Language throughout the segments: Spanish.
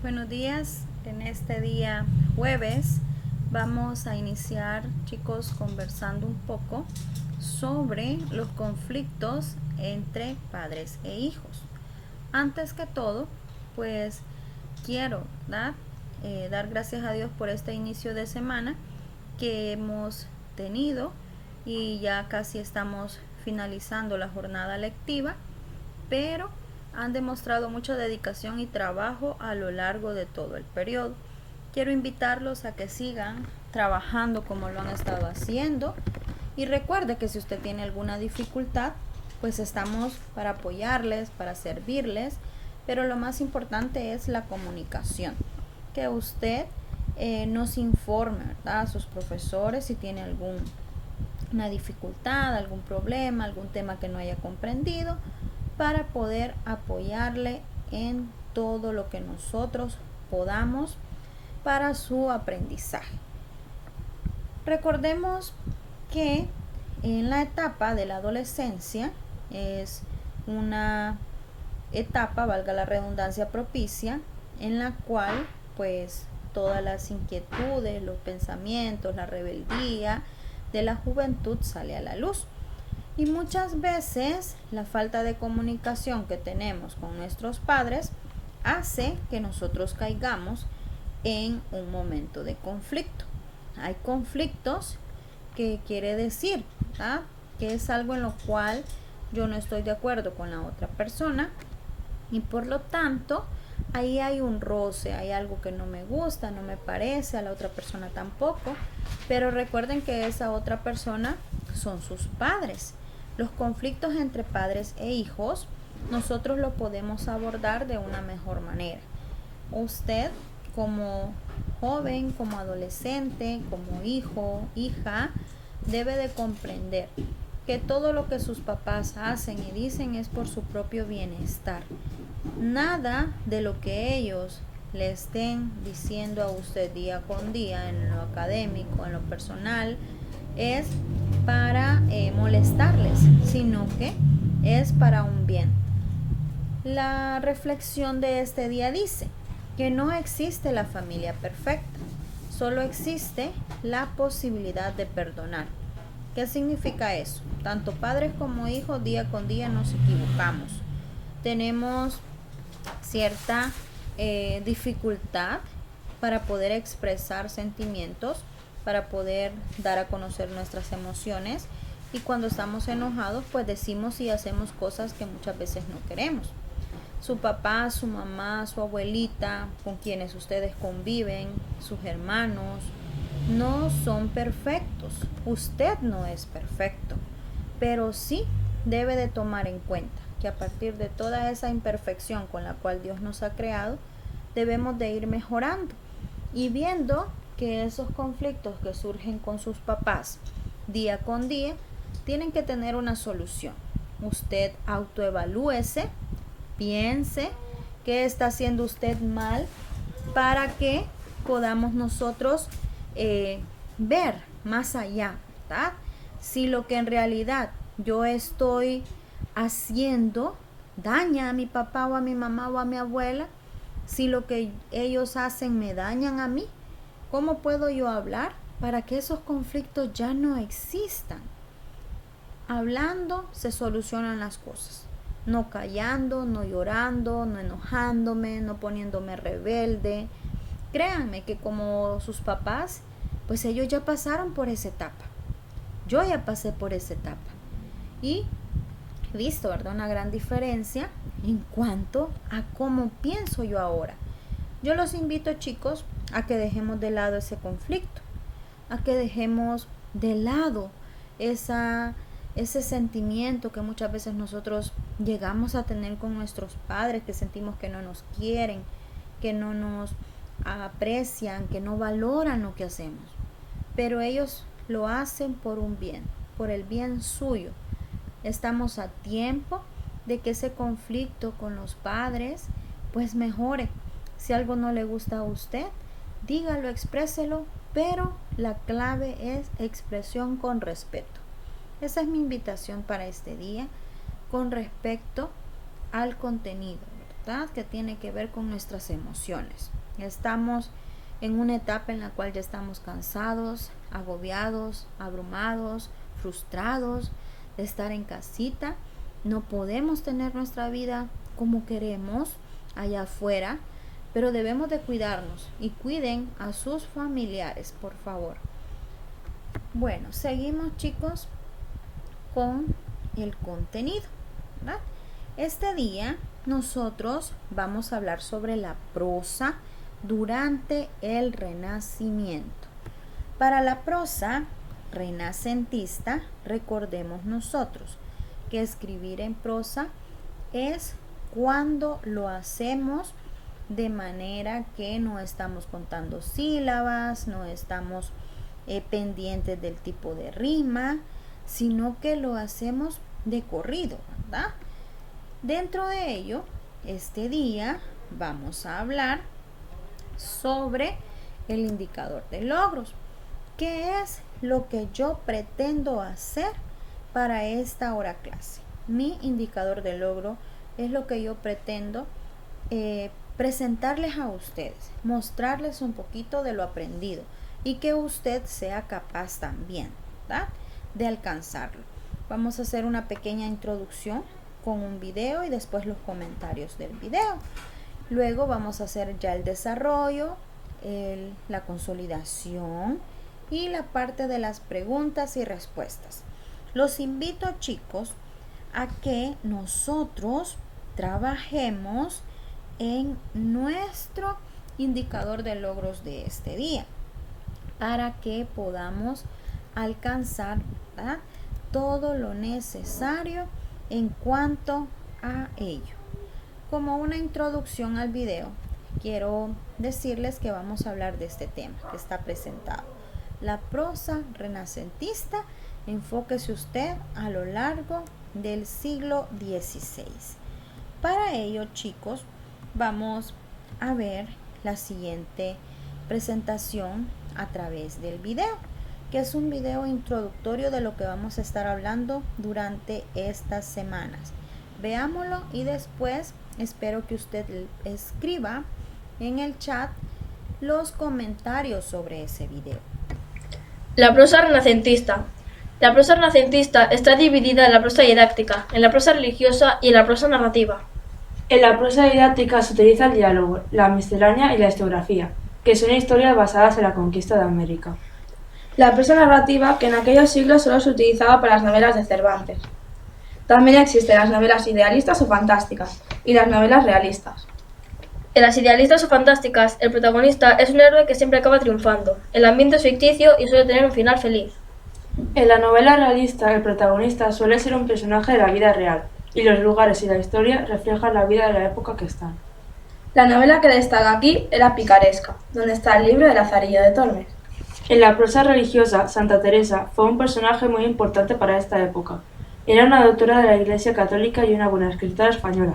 Buenos días, en este día jueves vamos a iniciar, chicos, conversando un poco sobre los conflictos entre padres e hijos. Antes que todo, pues quiero dar gracias a Dios por este inicio de semana que hemos tenido y ya casi estamos finalizando la jornada lectiva, pero han demostrado mucha dedicación y trabajo a lo largo de todo el periodo. Quiero invitarlos a que sigan trabajando como lo han estado haciendo y recuerde que si usted tiene alguna dificultad, pues estamos para apoyarles, para servirles, pero lo más importante es la comunicación, que usted nos informe, ¿verdad?, a sus profesores si tiene alguna dificultad, algún problema, algún tema que no haya comprendido, para poder apoyarle en todo lo que nosotros podamos para su aprendizaje. Recordemos que en la etapa de la adolescencia es una etapa, valga la redundancia, propicia, en la cual pues todas las inquietudes, los pensamientos, la rebeldía de la juventud sale a la luz. Y muchas veces la falta de comunicación que tenemos con nuestros padres hace que nosotros caigamos en un momento de conflicto. Hay conflictos que quiere decir, ¿verdad?, que es algo en lo cual yo no estoy de acuerdo con la otra persona y por lo tanto ahí hay un roce, hay algo que no me gusta, no me parece, a la otra persona tampoco, pero recuerden que esa otra persona son sus padres. Los conflictos entre padres e hijos nosotros lo podemos abordar de una mejor manera. Usted como joven, como adolescente, como hijo, hija, debe de comprender que todo lo que sus papás hacen y dicen es por su propio bienestar. Nada de lo que ellos le estén diciendo a usted día con día en lo académico, en lo personal, es para molestarles, sino que es para un bien. La reflexión de este día dice que no existe la familia perfecta, solo existe la posibilidad de perdonar. ¿Qué significa eso? Tanto padres como hijos día con día nos equivocamos. Tenemos cierta dificultad para poder expresar sentimientos, para poder dar a conocer nuestras emociones, y cuando estamos enojados pues decimos y hacemos cosas que muchas veces no queremos. Su papá, su mamá, su abuelita, con quienes ustedes conviven, sus hermanos, no son perfectos. Usted no es perfecto, pero sí debe de tomar en cuenta que a partir de toda esa imperfección con la cual Dios nos ha creado, debemos de ir mejorando y viendo que esos conflictos que surgen con sus papás día con día tienen que tener una solución. Usted autoevalúese, piense qué está haciendo usted mal para que podamos nosotros ver más allá, ¿verdad? Si lo que en realidad yo estoy haciendo daña a mi papá o a mi mamá o a mi abuela, si lo que ellos hacen me dañan a mí, ¿cómo puedo yo hablar para que esos conflictos ya no existan? Hablando se solucionan las cosas, no callando, no llorando, no enojándome, no poniéndome rebelde. Créanme que como sus papás, pues ellos ya pasaron por esa etapa. Yo ya pasé por esa etapa y he visto, ¿verdad?, una gran diferencia en cuanto a cómo pienso yo ahora. Yo los invito, chicos, a que dejemos de lado ese conflicto, a que dejemos de lado ese sentimiento que muchas veces nosotros llegamos a tener con nuestros padres, que sentimos que no nos quieren, que no nos aprecian, que no valoran lo que hacemos. Pero ellos lo hacen por un bien, por el bien suyo. Estamos a tiempo de que ese conflicto con los padres pues mejore. Si algo no le gusta a usted, dígalo, expréselo, pero la clave es expresión con respeto. Esa es mi invitación para este día con respecto al contenido. ¿verdad? Que tiene que ver con nuestras emociones. Estamos en una etapa en la cual ya estamos cansados, agobiados, abrumados, frustrados de estar en casita. No podemos tener nuestra vida como queremos allá afuera, pero debemos de cuidarnos y cuiden a sus familiares, por favor. Bueno, seguimos, chicos, con el contenido, ¿verdad? Este día nosotros vamos a hablar sobre la prosa durante el Renacimiento. Para la prosa renacentista, recordemos nosotros que escribir en prosa es cuando lo hacemos de manera que no estamos contando sílabas, no estamos pendientes del tipo de rima, sino que lo hacemos de corrido, ¿verdad? Dentro de ello, este día vamos a hablar sobre el indicador de logros. ¿Qué es lo que yo pretendo hacer para esta hora clase? Mi indicador de logro es lo que yo pretendo presentarles a ustedes, mostrarles un poquito de lo aprendido y que usted sea capaz también, ¿verdad?, de alcanzarlo. Vamos a hacer una pequeña introducción con un video y después los comentarios del video. Luego vamos a hacer ya el desarrollo, la consolidación y la parte de las preguntas y respuestas. Los invito, chicos, a que nosotros trabajemos en nuestro indicador de logros de este día para que podamos alcanzar, ¿verdad?, todo lo necesario en cuanto a ello. Como una introducción al video, quiero decirles que vamos a hablar de este tema que está presentado. La prosa renacentista, enfóquese usted a lo largo del siglo XVI. Para ello, chicos, vamos a ver la siguiente presentación a través del video, que es un video introductorio de lo que vamos a estar hablando durante estas semanas. Veámoslo y después espero que usted escriba en el chat los comentarios sobre ese video. La prosa renacentista. La prosa renacentista está dividida en la prosa didáctica, en la prosa religiosa y en la prosa narrativa. En la prosa didáctica se utiliza el diálogo, la miscelánea y la historiografía, que son historias basadas en la conquista de América. La prosa narrativa, que en aquellos siglos solo se utilizaba para las novelas de Cervantes. También existen las novelas idealistas o fantásticas y las novelas realistas. En las idealistas o fantásticas, el protagonista es un héroe que siempre acaba triunfando. El ambiente es ficticio y suele tener un final feliz. En la novela realista, el protagonista suele ser un personaje de la vida real, y los lugares y la historia reflejan la vida de la época que están. La novela que destaca aquí es la picaresca, donde está el libro de Lazarillo de Tormes. En la prosa religiosa, Santa Teresa fue un personaje muy importante para esta época. Era una doctora de la Iglesia Católica y una buena escritora española.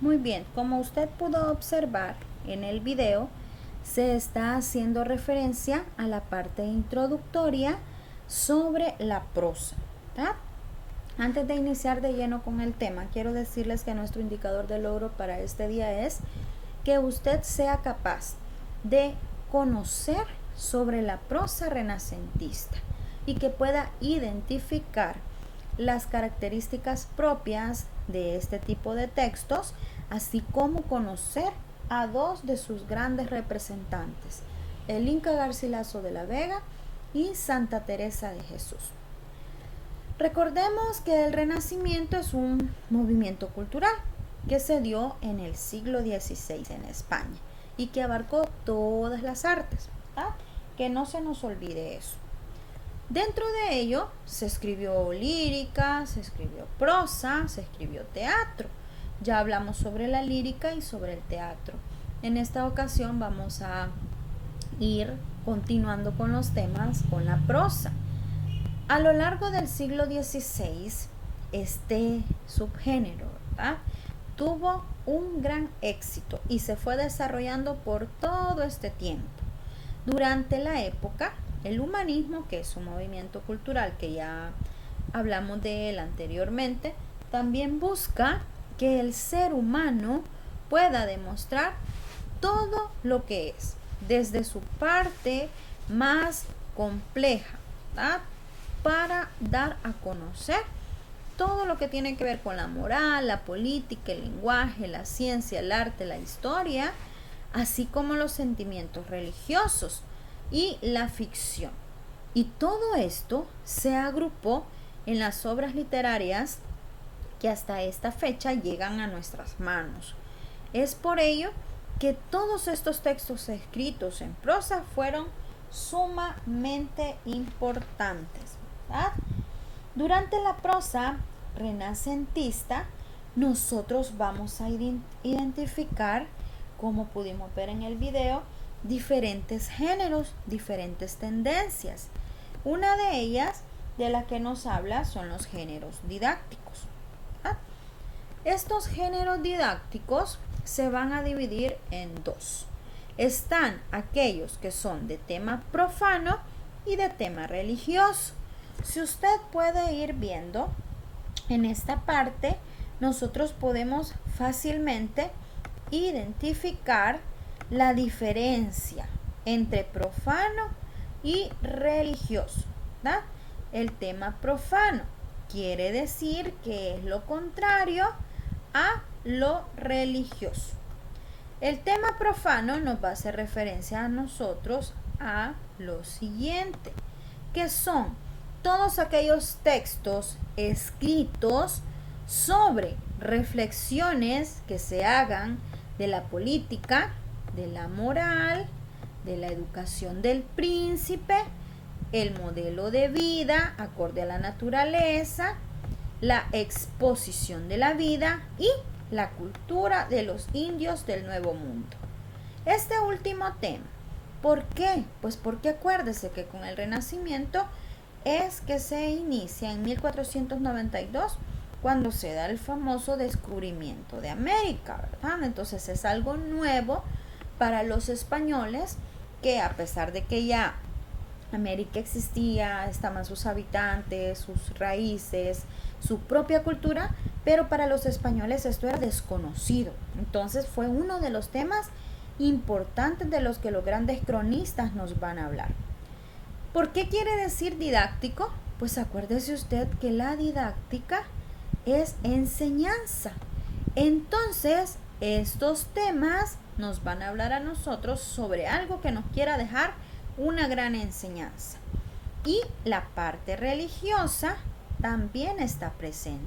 Muy bien, como usted pudo observar en el video, se está haciendo referencia a la parte introductoria sobre la prosa, ¿verdad? Antes de iniciar de lleno con el tema, quiero decirles que nuestro indicador de logro para este día es que usted sea capaz de conocer sobre la prosa renacentista y que pueda identificar las características propias de este tipo de textos, así como conocer a dos de sus grandes representantes, el Inca Garcilaso de la Vega y Santa Teresa de Jesús. Recordemos que el Renacimiento es un movimiento cultural que se dio en el siglo XVI en España y que abarcó todas las artes, ¿verdad? Que no se nos olvide eso. Dentro de ello se escribió lírica, se escribió prosa, se escribió teatro. Ya hablamos sobre la lírica y sobre el teatro. En esta ocasión vamos a ir continuando con los temas con la prosa. A lo largo del siglo XVI, este subgénero, ¿verdad?, tuvo un gran éxito y se fue desarrollando por todo este tiempo. Durante la época El humanismo, que es un movimiento cultural que ya hablamos de él anteriormente, también busca que el ser humano pueda demostrar todo lo que es, desde su parte más compleja, ¿verdad?, para dar a conocer todo lo que tiene que ver con la moral, la política, el lenguaje, la ciencia, el arte, la historia, así como los sentimientos religiosos y la ficción. Y todo esto se agrupó en las obras literarias que hasta esta fecha llegan a nuestras manos. Es por ello que todos estos textos escritos en prosa fueron sumamente importantes, ¿verdad? Durante la prosa renacentista, nosotros vamos a identificar, como pudimos ver en el video, diferentes géneros, diferentes tendencias. Una de ellas, de la que nos habla, son los géneros didácticos, ¿verdad? Estos géneros didácticos se van a dividir en dos. Están aquellos que son de tema profano y de tema religioso. Si usted puede ir viendo en esta parte, nosotros podemos fácilmente identificar la diferencia entre profano y religioso, ¿verdad? El tema profano quiere decir que es lo contrario a lo religioso. El tema profano nos va a hacer referencia a nosotros a lo siguiente, que son todos aquellos textos escritos sobre reflexiones que se hagan de la política, de la moral, de la educación del príncipe, el modelo de vida acorde a la naturaleza, la exposición de la vida y la cultura de los indios del Nuevo Mundo. Este último tema, ¿por qué? Pues porque acuérdese que con el Renacimiento es que se inicia en 1492 cuando se da el famoso descubrimiento de América, ¿verdad? Entonces es algo nuevo para los españoles, que a pesar de que ya América existía, estaban sus habitantes, sus raíces, su propia cultura, pero para los españoles esto era desconocido. Entonces fue uno de los temas importantes de los que los grandes cronistas nos van a hablar. ¿Por qué quiere decir didáctico? Pues acuérdese usted que la didáctica es enseñanza. Entonces, estos temas nos van a hablar a nosotros sobre algo que nos quiera dejar una gran enseñanza. Y la parte religiosa también está presente.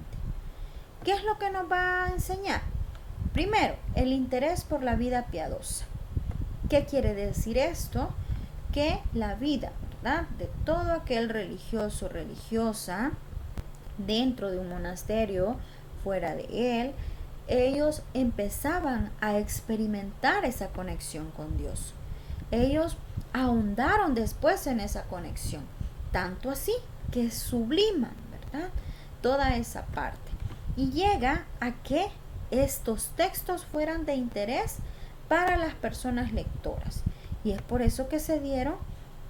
¿Qué es lo que nos va a enseñar? Primero, el interés por la vida piadosa. ¿Qué quiere decir esto? Que la vida, ¿verdad?, de todo aquel religioso o religiosa dentro de un monasterio, fuera de él, ellos empezaban a experimentar esa conexión con Dios. Ellos ahondaron después en esa conexión, tanto así que subliman, ¿verdad?, toda esa parte. Y llega a que estos textos fueran de interés para las personas lectoras. Y es por eso que se dieron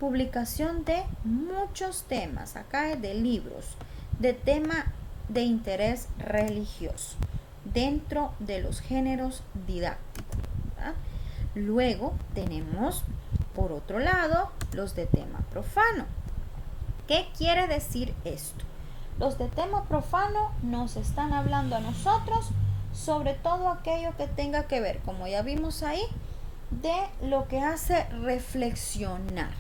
publicación de muchos temas, acá es de libros, de tema de interés religioso, dentro de los géneros didácticos, ¿verdad? Luego tenemos, por otro lado, los de tema profano. ¿Qué quiere decir esto? Los de tema profano nos están hablando a nosotros sobre todo aquello que tenga que ver, como ya vimos ahí, de lo que hace reflexionar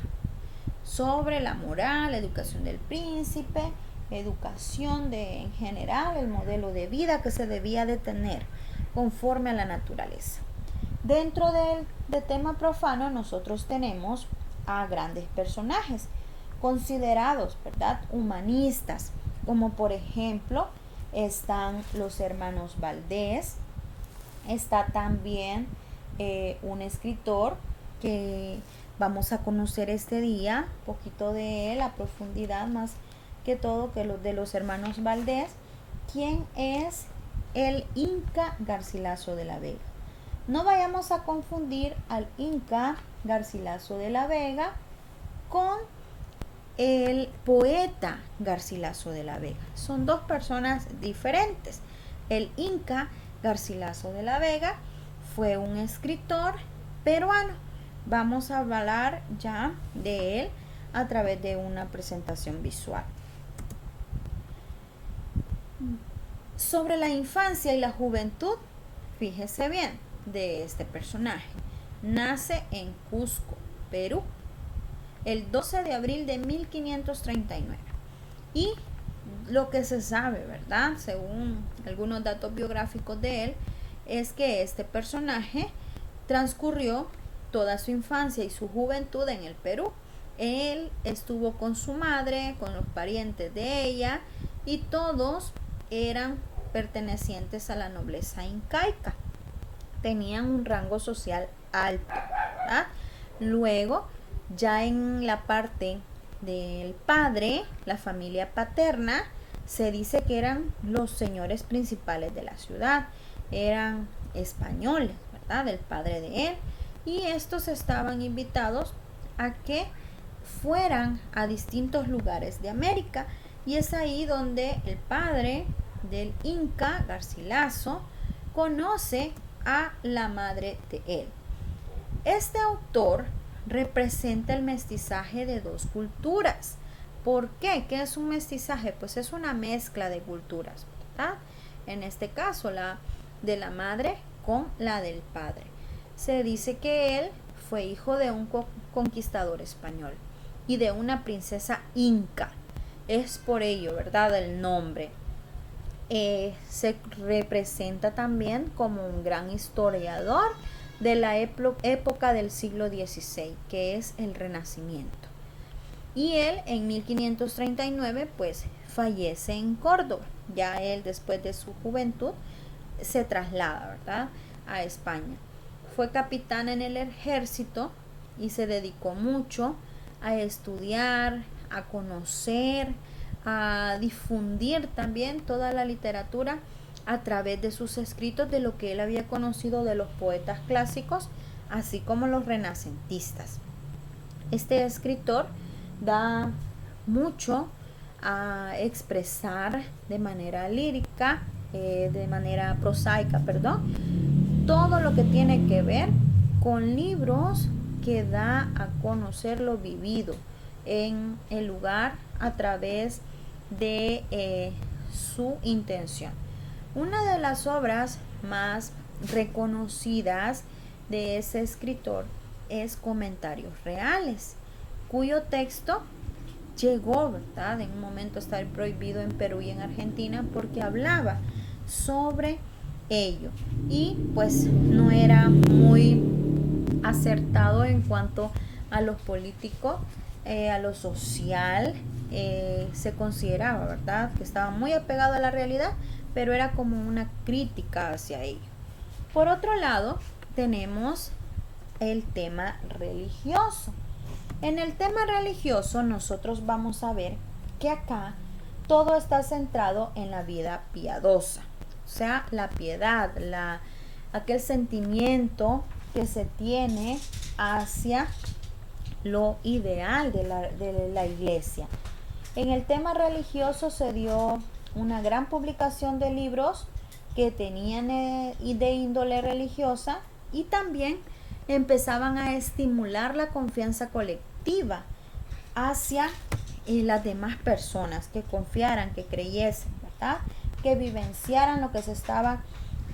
sobre la moral, la educación del príncipe, educación en general, el modelo de vida que se debía de tener conforme a la naturaleza. Dentro de tema profano nosotros tenemos a grandes personajes considerados, ¿verdad?, humanistas, como por ejemplo están los hermanos Valdés, está también un escritor que vamos a conocer este día, un poquito de él a profundidad, más que todo que los de los hermanos Valdés, quien es el Inca Garcilaso de la Vega. No vayamos a confundir al Inca Garcilaso de la Vega con el poeta Garcilaso de la Vega. Son dos personas diferentes. El Inca Garcilaso de la Vega fue un escritor peruano. Vamos a hablar ya de él a través de una presentación visual. Sobre la infancia y la juventud, fíjese bien de este personaje. Nace en Cusco, Perú, el 12 de abril de 1539. Y lo que se sabe, ¿verdad? Según algunos datos biográficos de él, es que este personaje transcurrió toda su infancia y su juventud en el Perú. Él estuvo con su madre, con los parientes de ella, y todos eran pertenecientes a la nobleza incaica. Tenían un rango social alto, ¿verdad? Luego, ya en la parte del padre, la familia paterna, se dice que eran los señores principales de la ciudad. Eran españoles, ¿verdad? El padre de él. Y estos estaban invitados a que fueran a distintos lugares de América. Y es ahí donde el padre del Inca, Garcilaso, conoce a la madre de él. Este autor representa el mestizaje de dos culturas. ¿Por qué? ¿Qué es un mestizaje? Pues es una mezcla de culturas, ¿verdad? En este caso, la de la madre con la del padre. Se dice que él fue hijo de un conquistador español y de una princesa inca. Es por ello, ¿verdad?, el nombre. Se representa también como un gran historiador de la época del siglo XVI, que es el Renacimiento. Y él en 1539 pues fallece en Córdoba. Ya él, después de su juventud, se traslada, ¿verdad?, a España. Fue capitán en el ejército y se dedicó mucho a estudiar, a conocer, a difundir también toda la literatura a través de sus escritos, de lo que él había conocido de los poetas clásicos, así como los renacentistas. Este escritor da mucho a expresar de manera lírica, de manera prosaica, todo lo que tiene que ver con libros que da a conocer lo vivido en el lugar a través de su intención. Una de las obras más reconocidas de ese escritor es Comentarios Reales, cuyo texto llegó, ¿verdad?, en un momento a estar prohibido en Perú y en Argentina porque hablaba sobre ello y pues no era muy acertado en cuanto a lo político, a lo social. Se consideraba, ¿verdad?, que estaba muy apegado a la realidad, pero era como una crítica hacia ello. Por otro lado, tenemos el tema religioso. En el tema religioso nosotros vamos a ver que acá todo está centrado en la vida piadosa, o sea, la piedad, aquel sentimiento que se tiene hacia lo ideal de la iglesia. En el tema religioso se dio una gran publicación de libros que tenían de índole religiosa y también empezaban a estimular la confianza colectiva hacia las demás personas, que confiaran, que creyesen, ¿verdad?, que vivenciaran lo que se estaba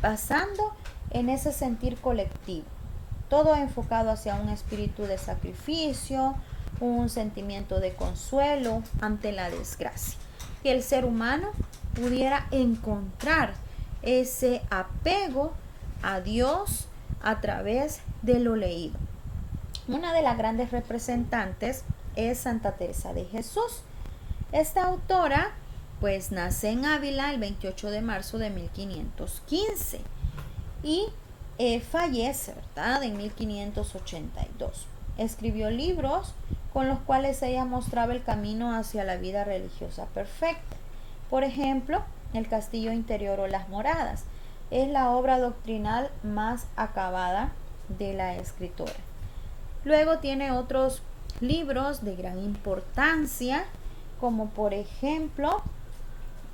pasando en ese sentir colectivo. Todo enfocado hacia un espíritu de sacrificio, un sentimiento de consuelo ante la desgracia. Que el ser humano pudiera encontrar ese apego a Dios a través de lo leído. Una de las grandes representantes es Santa Teresa de Jesús. Esta autora pues nace en Ávila el 28 de marzo de 1515 y fallece, ¿verdad?, en 1582. Escribió libros con los cuales ella mostraba el camino hacia la vida religiosa perfecta. Por ejemplo, El castillo interior o Las moradas es la obra doctrinal más acabada de la escritora. Luego tiene otros libros de gran importancia, como por ejemplo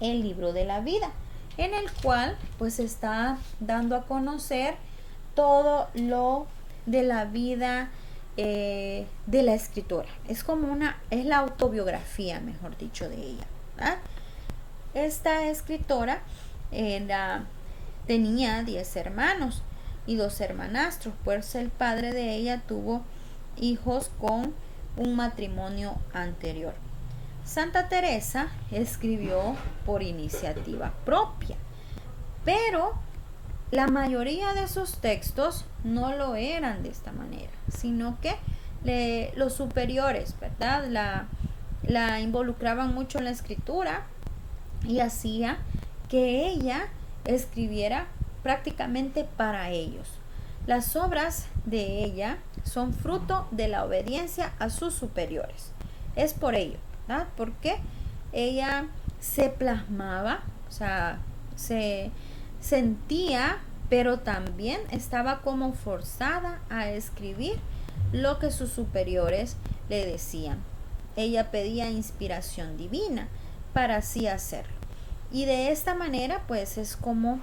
el libro de la vida, en el cual pues está dando a conocer todo lo de la vida de la escritora. Es como es la autobiografía, mejor dicho, de ella, ¿verdad? Esta escritora tenía 10 hermanos y 2 hermanastros, pues el padre de ella tuvo hijos con un matrimonio anterior. Santa Teresa escribió por iniciativa propia, pero la mayoría de sus textos no lo eran de esta manera, sino que los superiores, ¿verdad?, la involucraban mucho en la escritura y hacía que ella escribiera prácticamente para ellos. Las obras de ella son fruto de la obediencia a sus superiores. Es por ello, ¿verdad?, porque ella se plasmaba, o sea, se sentía, pero también estaba como forzada a escribir lo que sus superiores le decían. Ella pedía inspiración divina para así hacerlo. Y de esta manera, pues es como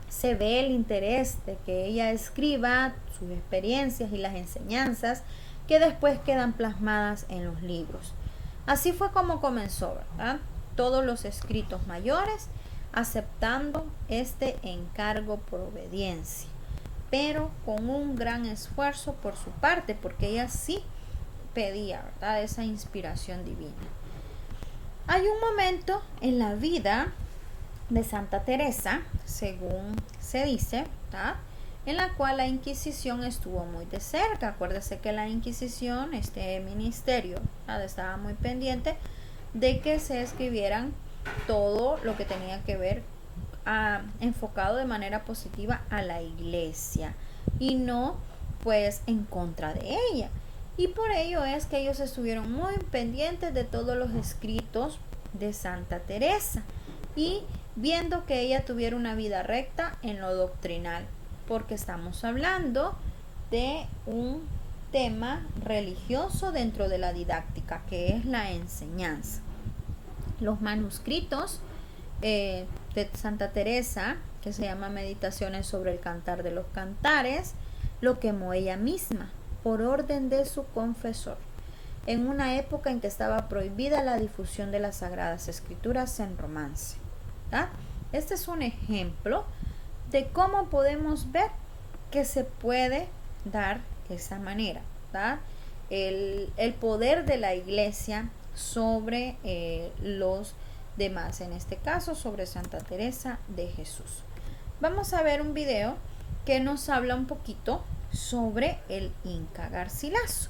se ve el interés de que ella escriba sus experiencias y las enseñanzas que después quedan plasmadas en los libros. Así fue como comenzó, ¿verdad?, todos los escritos mayores, aceptando este encargo por obediencia, pero con un gran esfuerzo por su parte, porque ella sí pedía, ¿verdad?, esa inspiración divina. Hay un momento en la vida de Santa Teresa, según se dice, ¿verdad?, en la cual la Inquisición estuvo muy de cerca. Acuérdese que la Inquisición, este ministerio, ¿verdad?, estaba muy pendiente de que se escribieran todo lo que tenía que ver enfocado de manera positiva a la iglesia y no pues en contra de ella. Y por ello es que ellos estuvieron muy pendientes de todos los escritos de Santa Teresa y viendo que ella tuviera una vida recta en lo doctrinal, porque estamos hablando de un tema religioso dentro de la didáctica, que es la enseñanza. Los manuscritos de Santa Teresa, que se llama Meditaciones sobre el Cantar de los Cantares, lo quemó ella misma por orden de su confesor, en una época en que estaba prohibida la difusión de las Sagradas Escrituras en romance, ¿verdad? Este es un ejemplo de cómo podemos ver que se puede dar esa manera, ¿verdad?, el poder de la iglesia sobre los demás, en este caso sobre Santa Teresa de Jesús. Vamos a ver un video que nos habla un poquito sobre el Inca Garcilaso,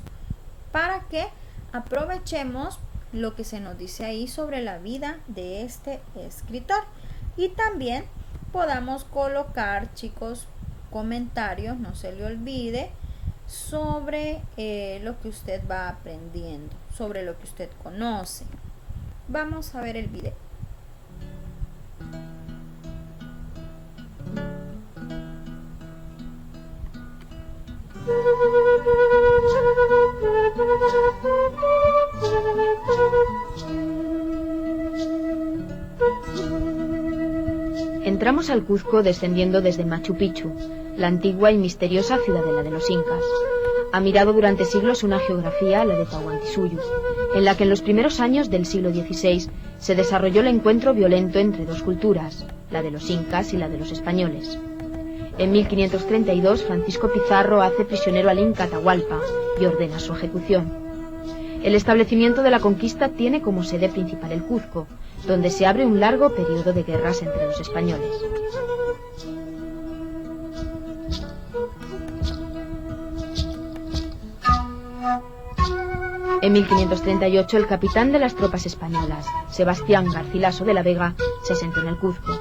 para que aprovechemos lo que se nos dice ahí sobre la vida de este escritor y también podamos colocar, chicos, comentarios, no se le olvide, sobre lo que usted va aprendiendo, sobre lo que usted conoce. Vamos a ver el video. Entramos al Cuzco descendiendo desde Machu Picchu, la antigua y misteriosa ciudadela de los incas. Ha mirado durante siglos una geografía, la de Tahuantinsuyo, en la que en los primeros años del siglo XVI se desarrolló el encuentro violento entre dos culturas, la de los incas y la de los españoles. En 1532 Francisco Pizarro hace prisionero al inca Atahualpa y ordena su ejecución. El establecimiento de la conquista tiene como sede principal el Cuzco, donde se abre un largo periodo de guerras entre los españoles. En 1538 el capitán de las tropas españolas, Sebastián Garcilaso de la Vega, se asentó en el Cuzco.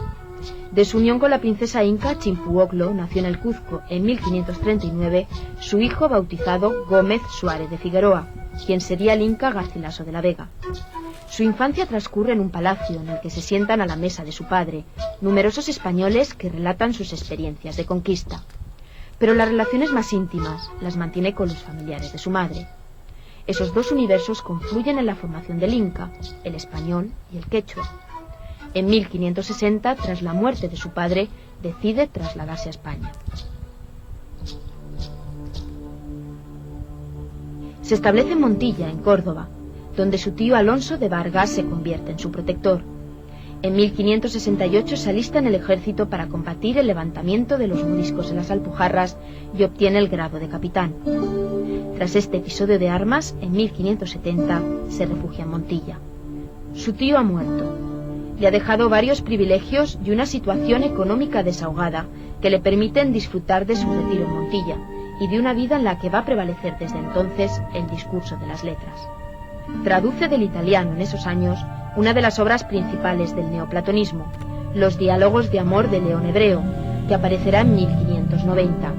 De su unión con la princesa inca Chimpuoclo nació en el Cuzco en 1539 su hijo bautizado Gómez Suárez de Figueroa, quien sería el inca Garcilaso de la Vega. Su infancia transcurre en un palacio en el que se sientan a la mesa de su padre numerosos españoles que relatan sus experiencias de conquista. Pero las relaciones más íntimas las mantiene con los familiares de su madre. Esos dos universos confluyen en la formación del Inca, el español y el quechua. En 1560, tras la muerte de su padre, decide trasladarse a España. Se establece en Montilla, en Córdoba, donde su tío Alonso de Vargas se convierte en su protector. En 1568 se alista en el ejército para combatir el levantamiento de los moriscos en las Alpujarras y obtiene el grado de capitán. Tras este episodio de armas, en 1570 se refugia en Montilla. Su tío ha muerto. Le ha dejado varios privilegios y una situación económica desahogada que le permiten disfrutar de su retiro en Montilla y de una vida en la que va a prevalecer desde entonces el discurso de las letras. Traduce del italiano en esos años una de las obras principales del neoplatonismo, los diálogos de amor de León Hebreo, que aparecerá en 1590.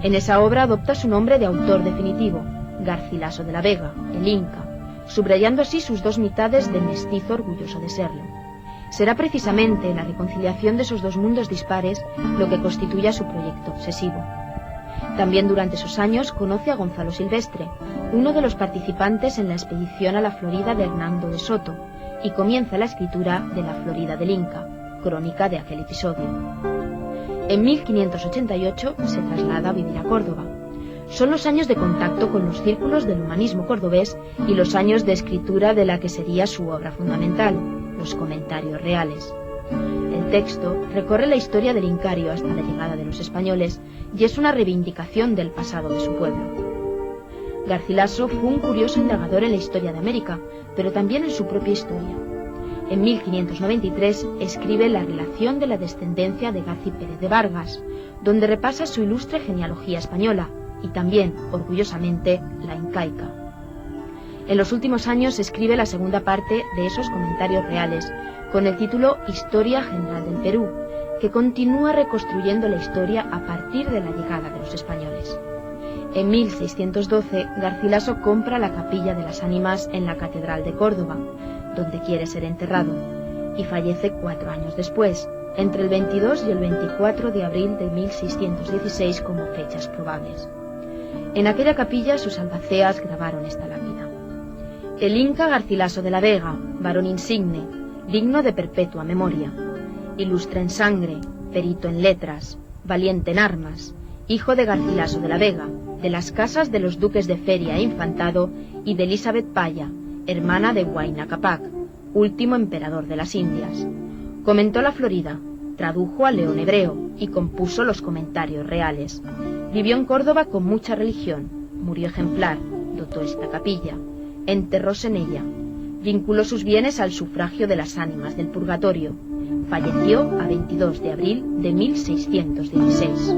En esa obra adopta su nombre de autor definitivo, Garcilaso de la Vega, el Inca, subrayando así sus dos mitades de mestizo orgulloso de serlo. Será precisamente la reconciliación de esos dos mundos dispares lo que constituya su proyecto obsesivo. También durante esos años conoce a Gonzalo Silvestre, uno de los participantes en la expedición a la Florida de Hernando de Soto, y comienza la escritura de La Florida del Inca, crónica de aquel episodio. En 1588 se traslada a vivir a Córdoba. Son los años de contacto con los círculos del humanismo cordobés y los años de escritura de la que sería su obra fundamental, los Comentarios Reales. El texto recorre la historia del Incario hasta la llegada de los españoles y es una reivindicación del pasado de su pueblo. Garcilaso fue un curioso indagador en la historia de América, pero también en su propia historia. En 1593 escribe La relación de la descendencia de Garci Pérez de Vargas, donde repasa su ilustre genealogía española y también, orgullosamente, la incaica. En los últimos años escribe la segunda parte de esos Comentarios Reales, con el título Historia General del Perú, que continúa reconstruyendo la historia a partir de la llegada de los españoles. En 1612, Garcilaso compra la Capilla de las Ánimas en la Catedral de Córdoba, donde quiere ser enterrado, y fallece 4 años después, entre el 22 y el 24 de abril de 1616 como fechas probables. En aquella capilla sus albaceas grabaron esta lápida: el Inca Garcilaso de la Vega, varón insigne, digno de perpetua memoria, ilustre en sangre, perito en letras, valiente en armas, hijo de Garcilaso de la Vega, de las casas de los duques de Feria e Infantado y de Elizabeth Paya, hermana de Huayna Capac, último emperador de las Indias. Comentó la Florida, tradujo a León Hebreo y compuso los Comentarios Reales. Vivió en Córdoba con mucha religión, murió ejemplar, dotó esta capilla, enterróse en ella, vinculó sus bienes al sufragio de las ánimas del purgatorio. Falleció a 22 de abril de 1616.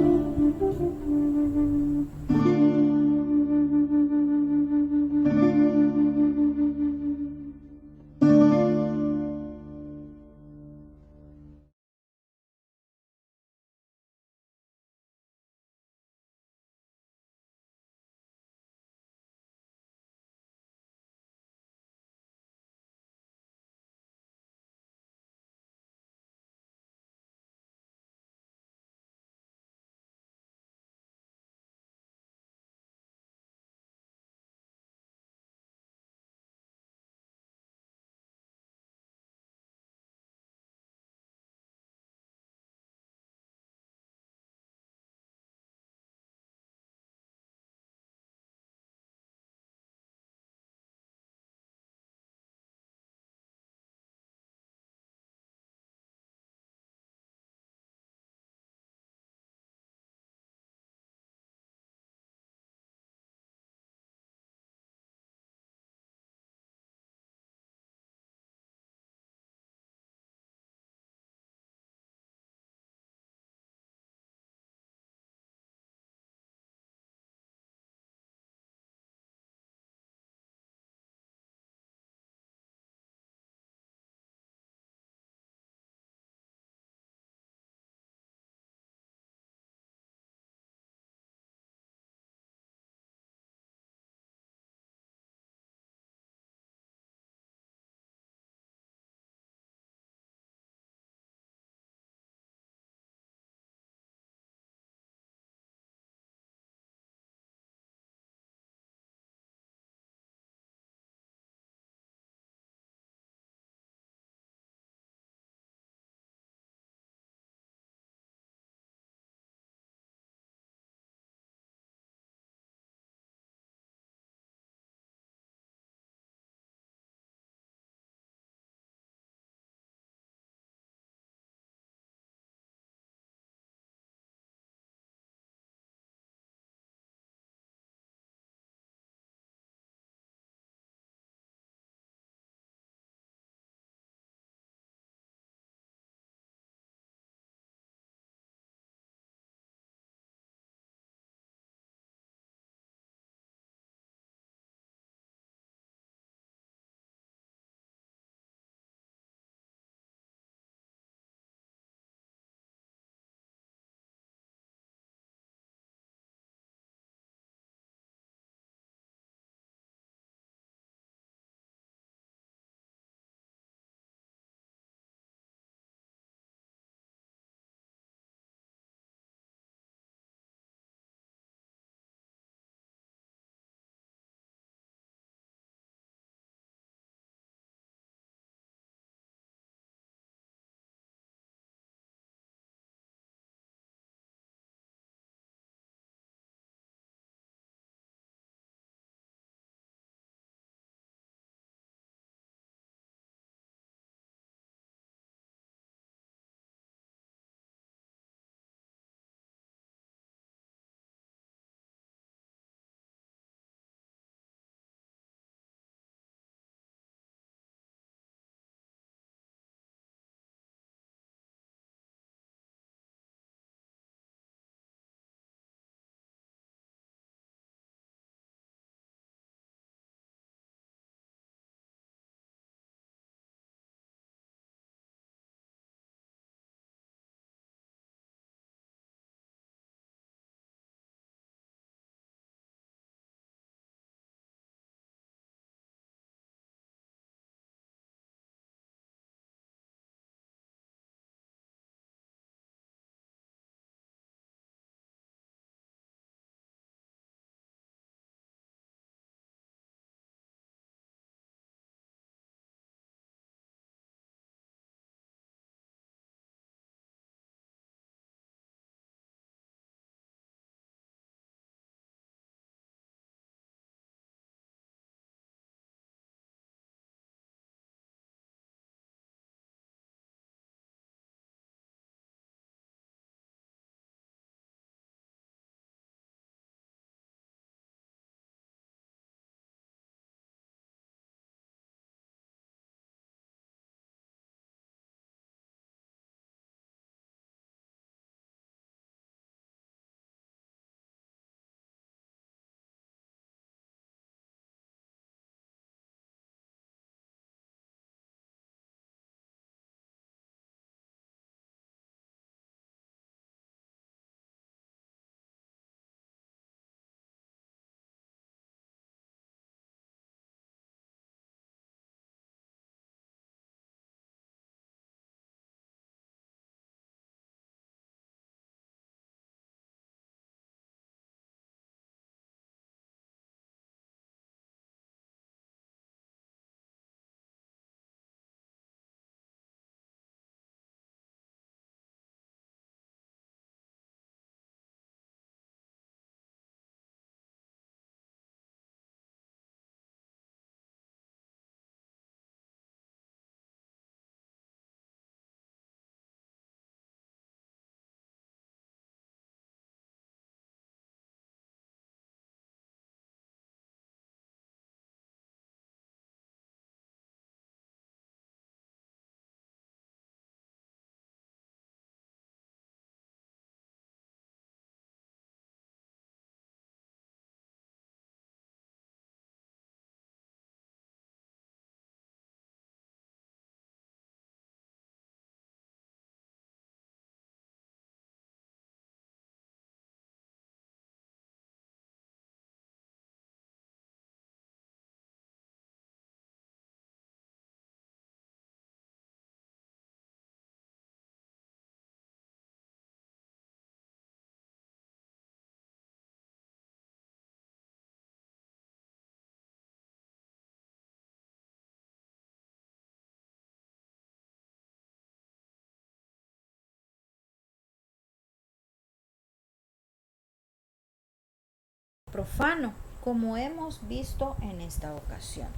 profano, como hemos visto en esta ocasión.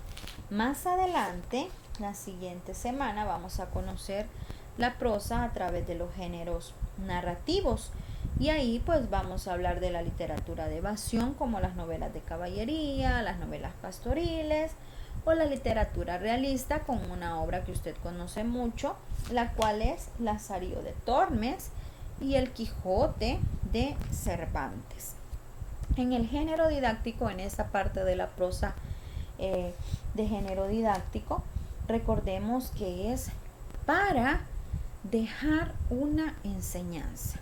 Más adelante, la siguiente semana, vamos a conocer la prosa a través de los géneros narrativos, y ahí pues vamos a hablar de la literatura de evasión, como las novelas de caballería, las novelas pastoriles o la literatura realista, con una obra que usted conoce mucho, la cual es Lazarillo de Tormes y El Quijote de Cervantes. En el género didáctico, en esta parte de la prosa de género didáctico, recordemos que es para dejar una enseñanza,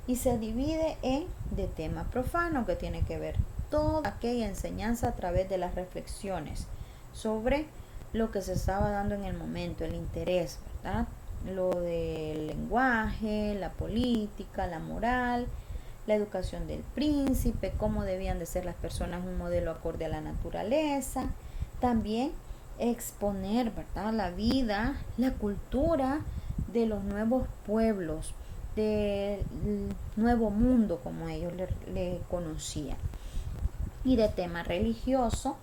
y se divide en de tema profano, que tiene que ver toda aquella enseñanza a través de las reflexiones sobre lo que se estaba dando en el momento, el interés, ¿verdad? Lo del lenguaje, la política, la moral, la educación del príncipe, cómo debían de ser las personas, un modelo acorde a la naturaleza. También exponer, ¿verdad?, la vida, la cultura de los nuevos pueblos, del nuevo mundo, como ellos le conocían. Y de tema religioso,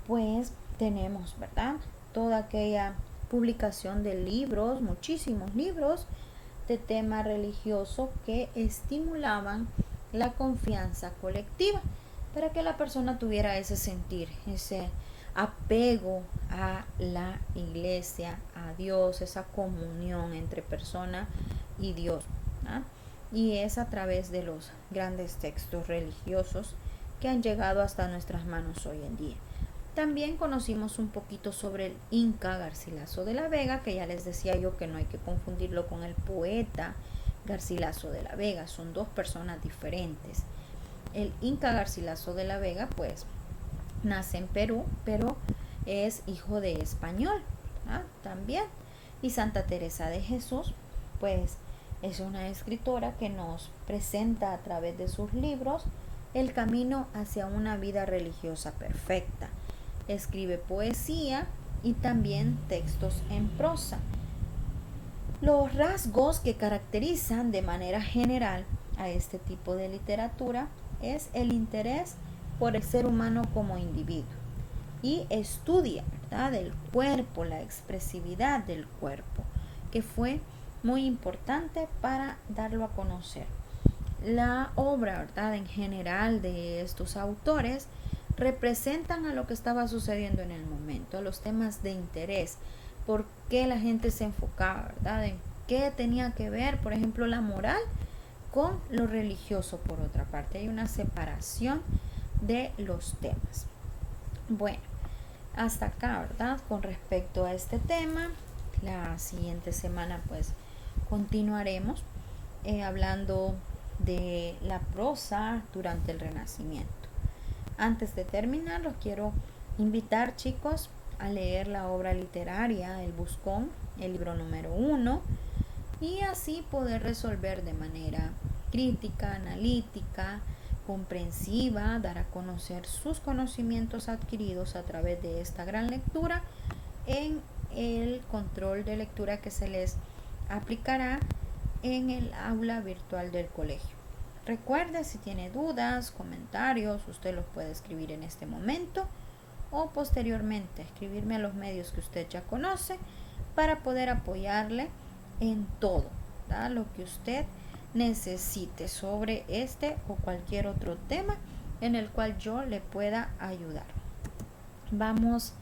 pues tenemos, ¿verdad?, toda aquella publicación de libros, muchísimos libros de tema religioso que estimulaban la confianza colectiva, para que la persona tuviera ese sentir, ese apego a la iglesia, a Dios, esa comunión entre persona y Dios, ¿ah? Y es a través de los grandes textos religiosos que han llegado hasta nuestras manos hoy en día. También conocimos un poquito sobre el Inca Garcilaso de la Vega, que ya les decía yo que no hay que confundirlo con el poeta Garcilaso de la Vega, son dos personas diferentes. El Inca Garcilaso de la Vega pues nace en Perú, pero es hijo de español, ¿ah?, también. Y Santa Teresa de Jesús pues es una escritora que nos presenta a través de sus libros el camino hacia una vida religiosa perfecta. Escribe poesía y también textos en prosa. Los rasgos que caracterizan de manera general a este tipo de literatura es el interés por el ser humano como individuo, y estudia, ¿verdad?, el cuerpo, la expresividad del cuerpo, que fue muy importante para darlo a conocer. La obra, ¿verdad?, en general de estos autores representan a lo que estaba sucediendo en el momento, a los temas de interés, por qué la gente se enfocaba, ¿verdad?, en qué tenía que ver, por ejemplo, la moral con lo religioso. Por otra parte, hay una separación de los temas. Bueno, hasta acá, ¿verdad?, con respecto a este tema. La siguiente semana pues continuaremos hablando de la prosa durante el Renacimiento. Antes de terminar, los quiero invitar, chicos, a leer la obra literaria El Buscón, el libro número 1, y así poder resolver de manera crítica, analítica, comprensiva, dar a conocer sus conocimientos adquiridos a través de esta gran lectura en el control de lectura que se les aplicará en el aula virtual del colegio. Recuerde, si tiene dudas, comentarios, usted los puede escribir en este momento o posteriormente escribirme a los medios que usted ya conoce para poder apoyarle en todo, ¿verdad?, lo que usted necesite sobre este o cualquier otro tema en el cual yo le pueda ayudar. Vamos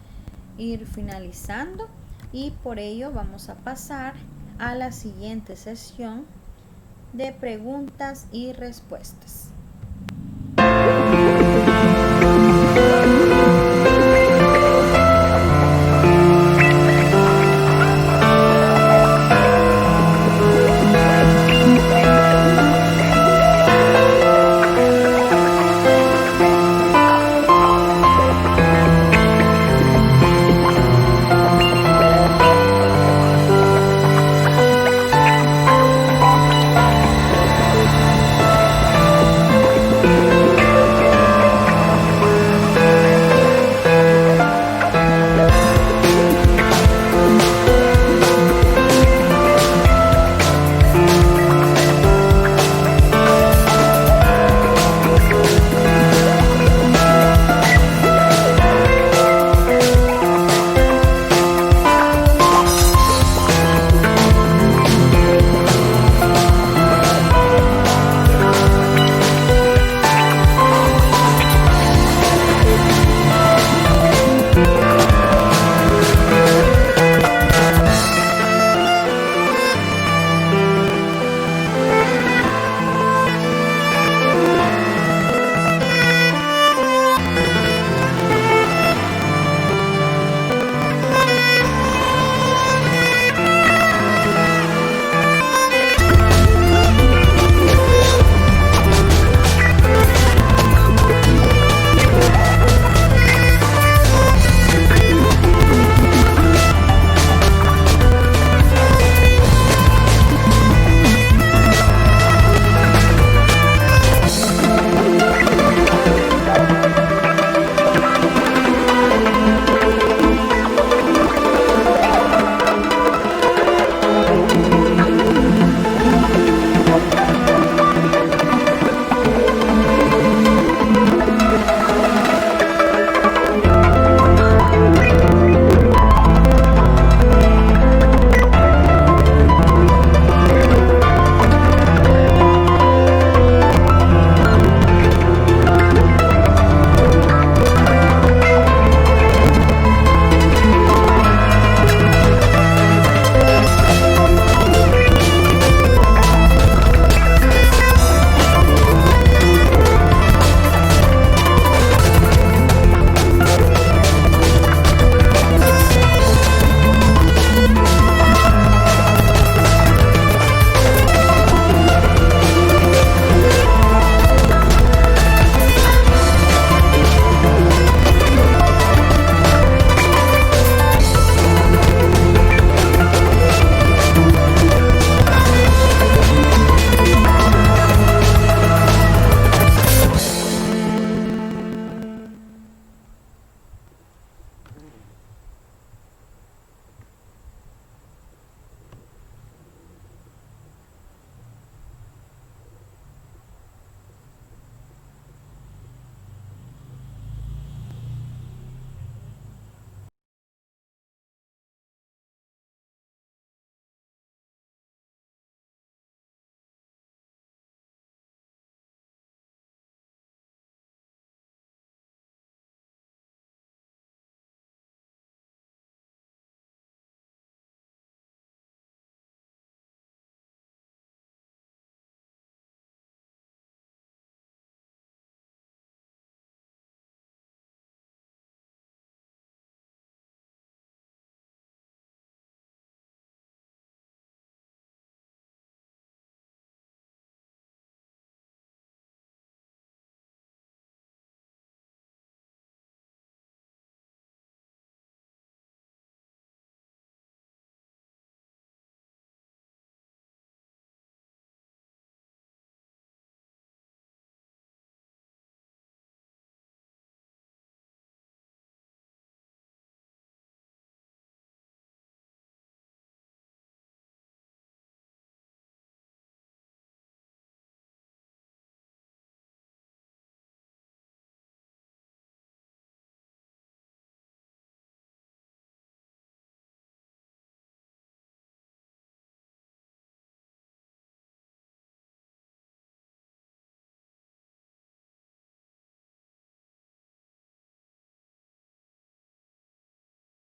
a ir finalizando y por ello vamos a pasar a la siguiente sesión de preguntas y respuestas.